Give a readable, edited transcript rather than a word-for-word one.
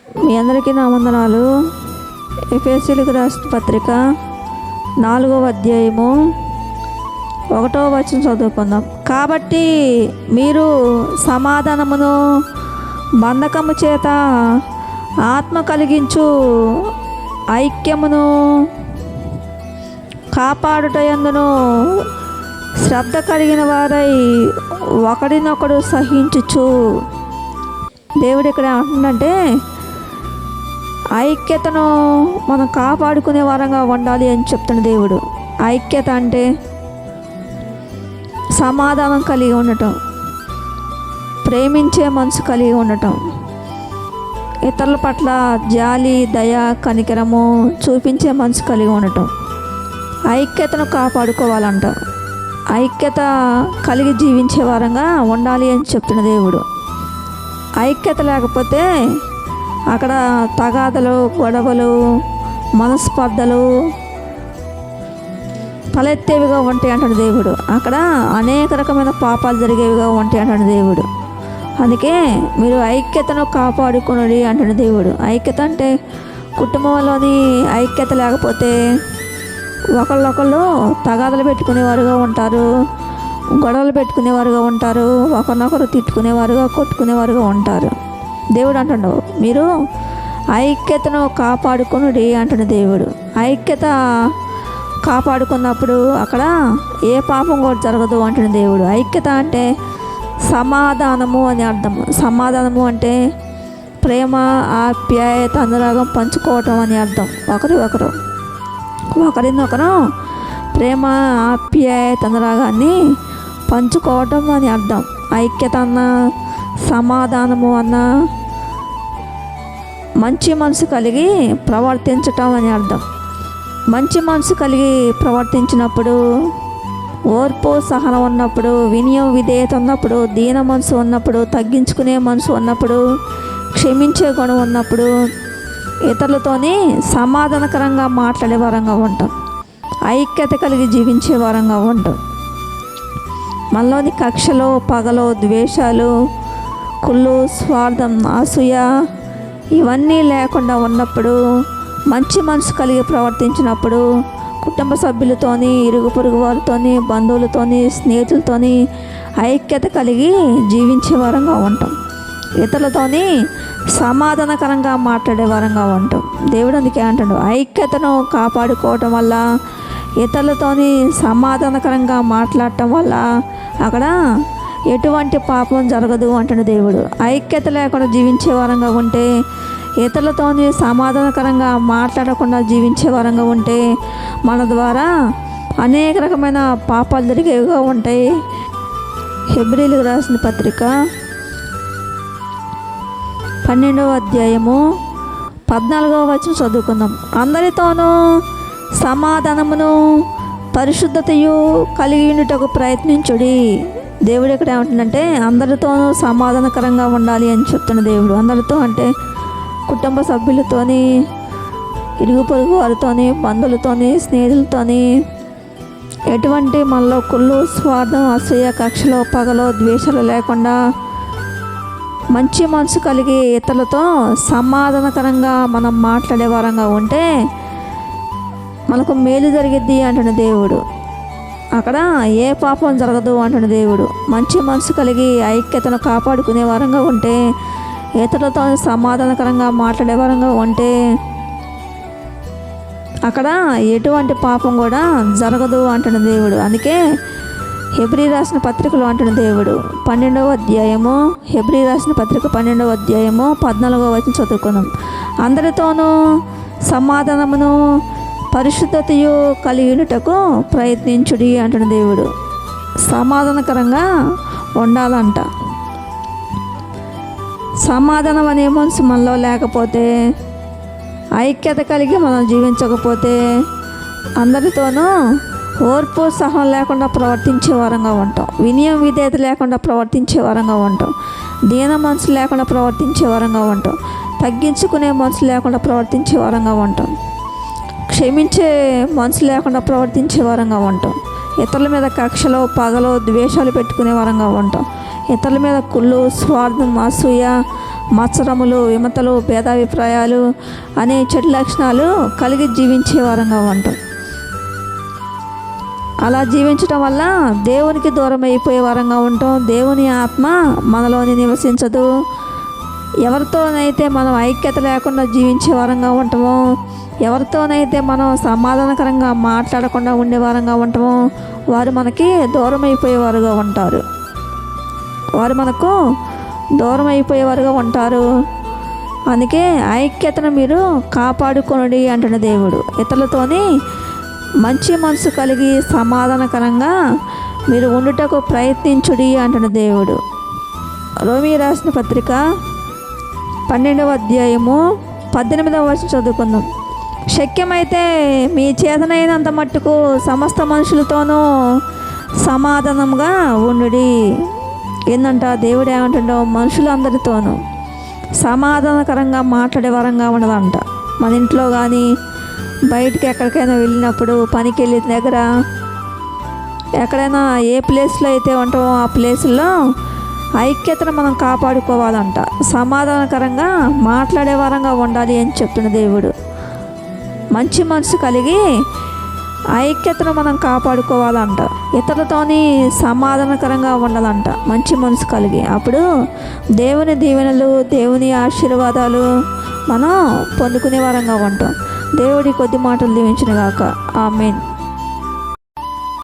మీ అందరికీ నా వందనాలు. ఎఫెసీయులకు రాసిన పత్రిక 4వ అధ్యాయము 1వ వచనం చదువుకుందాం. కాబట్టి మీరు సమాధానమును బంధకము చేత ఆత్మ కలిగించు ఐక్యమును కాపాడుటయందును శ్రద్ధ కలిగిన వారై ఒకడినొకడు సహించుచు. దేవుడు ఇక్కడ ఏమంటుందంటే ఐక్యతను మనం కాపాడుకునే వారంగా ఉండాలి అని చెప్తున్న దేవుడు. ఐక్యత అంటే సమాధానం కలిగి ఉండటం, ప్రేమించే మనసు కలిగి ఉండటం, ఇతరుల పట్ల జాలి, దయ, కనికరము చూపించే మనసు కలిగి ఉండటం, ఐక్యతను కాపాడుకోవాలంట. ఐక్యత కలిగి జీవించే వారంగా ఉండాలి అని చెప్తున్న దేవుడు. ఐక్యత లేకపోతే అక్కడ తగాదలు, గొడవలు, మనస్పర్ధలు తలెత్తేవిగా ఉంటాయి అంటాడు దేవుడు. అక్కడ అనేక రకమైన పాపాలు జరిగేవిగా ఉంటాయి అంటాడు దేవుడు. అందుకే మీరు ఐక్యతను కాపాడుకునడి అంటాడు దేవుడు. ఐక్యత అంటే కుటుంబంలోని ఐక్యత లేకపోతే ఒకళ్ళొకళ్ళు తగాదలు పెట్టుకునేవారుగా ఉంటారు, గొడవలు పెట్టుకునేవారుగా ఉంటారు, ఒకరినొకరు తిట్టుకునేవారుగా, కొట్టుకునేవారుగా ఉంటారు. దేవుడు అంటాడు మీరు ఐక్యతను కాపాడుకునుడి అంటాడు దేవుడు. ఐక్యత కాపాడుకున్నప్పుడు అక్కడ ఏ పాపం కూడా జరగదు అంటాడు దేవుడు. ఐక్యత అంటే సమాధానము అని అర్థం. సమాధానము అంటే ప్రేమ, ఆప్యాయత, అనురాగం పంచుకోవటం అని అర్థం. ఒకరినొకరు ప్రేమ, ఆప్యాయత, అనురాగాన్ని పంచుకోవటం అని అర్థం. ఐక్యత అన్న, సమాధానము అన్న మంచి మనసు కలిగి ప్రవర్తించటం అని అర్థం. మంచి మనసు కలిగి ప్రవర్తించినప్పుడు, ఓర్పు, సహనం ఉన్నప్పుడు, వినయం, విధేయత ఉన్నప్పుడు, దీన మనసు ఉన్నప్పుడు, తగ్గించుకునే మనసు ఉన్నప్పుడు, క్షమించే గుణం ఉన్నప్పుడు, ఇతరులతోని సమాధానకరంగా మాట్లాడే వారంగా ఉంటాం. ఐక్యత కలిగి జీవించే వారంగా ఉంటాం. మనలోని కక్షలు, పగలు, ద్వేషాలు, కుళ్ళు, స్వార్థం, అసూయ ఇవన్నీ లేకుండా ఉన్నప్పుడు, మంచి మనసు కలిగి ప్రవర్తించినప్పుడు, కుటుంబ సభ్యులతోని, ఇరుగు పొరుగు వారితోని, బంధువులతోని, స్నేహితులతోని ఐక్యత కలిగి జీవించే వారంగా ఉంటాం. ఇతరులతోని సమాధానకరంగా మాట్లాడే వారంగా ఉంటాం. దేవుడు అందుకే అంటాడు ఐక్యతను కాపాడుకోవటం వల్ల, ఇతరులతోని సమాధానకరంగా మాట్లాడటం వల్ల అక్కడ ఎటువంటి పాపం జరగదు అంటాడు దేవుడు. ఐక్యత లేకుండా జీవించే వారంగా ఉంటే, ఇతరులతోని సమాధానకరంగా మాట్లాడకుండా జీవించే వారంగా ఉంటే మన ద్వారా అనేక రకమైన పాపాలు జరిగేవిగా ఉంటాయి. హెబ్రీయులకు రాసిన పత్రిక 12వ అధ్యాయము 14వ వచనం చదువుకుందాం. అందరితోనూ సమాధానమును పరిశుద్ధతయు కలిగి ఉండుటకు ప్రయత్నించుడి. దేవుడు ఇక్కడ ఏమంటుందంటే అందరితోనూ సమాధానకరంగా ఉండాలి అని చెప్తున్న దేవుడు. అందరితో అంటే కుటుంబ సభ్యులతోని, ఇరుగు పొరుగు వారితోని, బంధువులతోని, స్నేహితులతోని ఎటువంటి మనలో కుళ్ళు, స్వార్థం, అసూయ, కక్షలు, పగలు, ద్వేషాలు లేకుండా మంచి మనసు కలిగి ఇతరులతో సమాధానకరంగా మనం మాట్లాడే వారంగా ఉంటే మనకు మేలు జరిగిద్ది అంటున్న దేవుడు. అక్కడ ఏ పాపం జరగదు అంటున్న దేవుడు. మంచి మనసు కలిగి ఐక్యతను కాపాడుకునే వారంగా ఉంటే, ఇతరులతో సమాధానకరంగా మాట్లాడే వారంగా ఉంటే అక్కడ ఎటువంటి పాపం కూడా జరగదు అంటున్న దేవుడు. అందుకే హెబ్రీ రాసిన పత్రికలు అంటున్న దేవుడు 12వ అధ్యాయము, హెబ్రీ రాసిన పత్రిక 12వ అధ్యాయము 14వ వచనం చదువుకుందాం. అందరితోనూ సమాధానమును పరిశుద్ధతయు కలిగినటకు ప్రయత్నించుడి అంటున్న దేవుడు. సమాధానకరంగా ఉండాలంట. సమాధానం అనే మనసు మనలో లేకపోతే, ఐక్యత కలిగి మనం జీవించకపోతే, అందరితోనూ ఓర్పు, సహనం లేకుండా ప్రవర్తించే వారంగా ఉంటాం. వినయం, విధేయత లేకుండా ప్రవర్తించే వారంగా ఉంటాం. దీన మనసు లేకుండా ప్రవర్తించే వారంగా ఉంటాం. తగ్గించుకునే మనసు లేకుండా ప్రవర్తించే వారంగా ఉంటాం. క్షమించే మనసు లేకుండా ప్రవర్తించే వారంగా ఉంటాం. ఇతరుల మీద కక్షలు, పగలు, ద్వేషాలు పెట్టుకునే వారంగా ఉంటాం. ఇతరుల మీద కుళ్ళు, స్వార్థం, అసూయ, మత్సరములు, విమతలు, భేదాభిప్రాయాలు అనే చెడు లక్షణాలు కలిగి జీవించే వారంగా ఉంటాం. అలా జీవించడం వల్ల దేవునికి దూరం అయిపోయే వారంగా ఉంటాం. దేవుని ఆత్మ మనలోని నివసించదు. ఎవరితోనైతే మనం ఐక్యత లేకుండా జీవించే వారంగా ఉంటామో, ఎవరితోనైతే మనం సమాధానకరంగా మాట్లాడకుండా ఉండే వారంగా ఉంటామో వారు మనకి దూరం అయిపోయేవారుగా ఉంటారు. వారు మనకు దూరం అయిపోయేవారుగా ఉంటారు. అందుకే ఐక్యతను మీరు కాపాడుకొనుడి అంటున్న దేవుడు. ఇతరులతోని మంచి మనసు కలిగి సమాధానకరంగా మీరు ఉండుటకు ప్రయత్నించుడి అంటున్న దేవుడు. రోమీ రాసిన పత్రిక 12వ అధ్యాయము 18వ వచనం చదువుకుందాం. శక్యమైతే మీ చేతనైనంత మట్టుకు సమస్త మనుషులతోనూ సమాధానంగా ఉండుడి. ఏందంట దేవుడు ఏమంటుండో, మనుషులందరితోనూ సమాధానకరంగా మాట్లాడే వరంగా ఉండదంట. మన ఇంట్లో కానీ బయటికి ఎక్కడికైనా వెళ్ళినప్పుడు, పనికి వెళ్ళిన దగ్గర, ఎక్కడైనా ఏ ప్లేస్లో అయితే ఉంటామో ఆ ప్లేసుల్లో ఐక్యతను మనం కాపాడుకోవాలంట. సమాధానకరంగా మాట్లాడే వరంగా ఉండాలి అని చెప్పిన దేవుడు. మంచి మనసు కలిగి ఐక్యతను మనం కాపాడుకోవాలంట. ఇతరులతోని సమాధానకరంగా ఉండాలంట మంచి మనసు కలిగి. అప్పుడు దేవుని దీవెనలు, దేవుని ఆశీర్వాదాలు మనం పొందుకునే వరంగా ఉంటాం. దేవుడి కొద్ది మాటలు దీవించును గాక. ఆమేన్.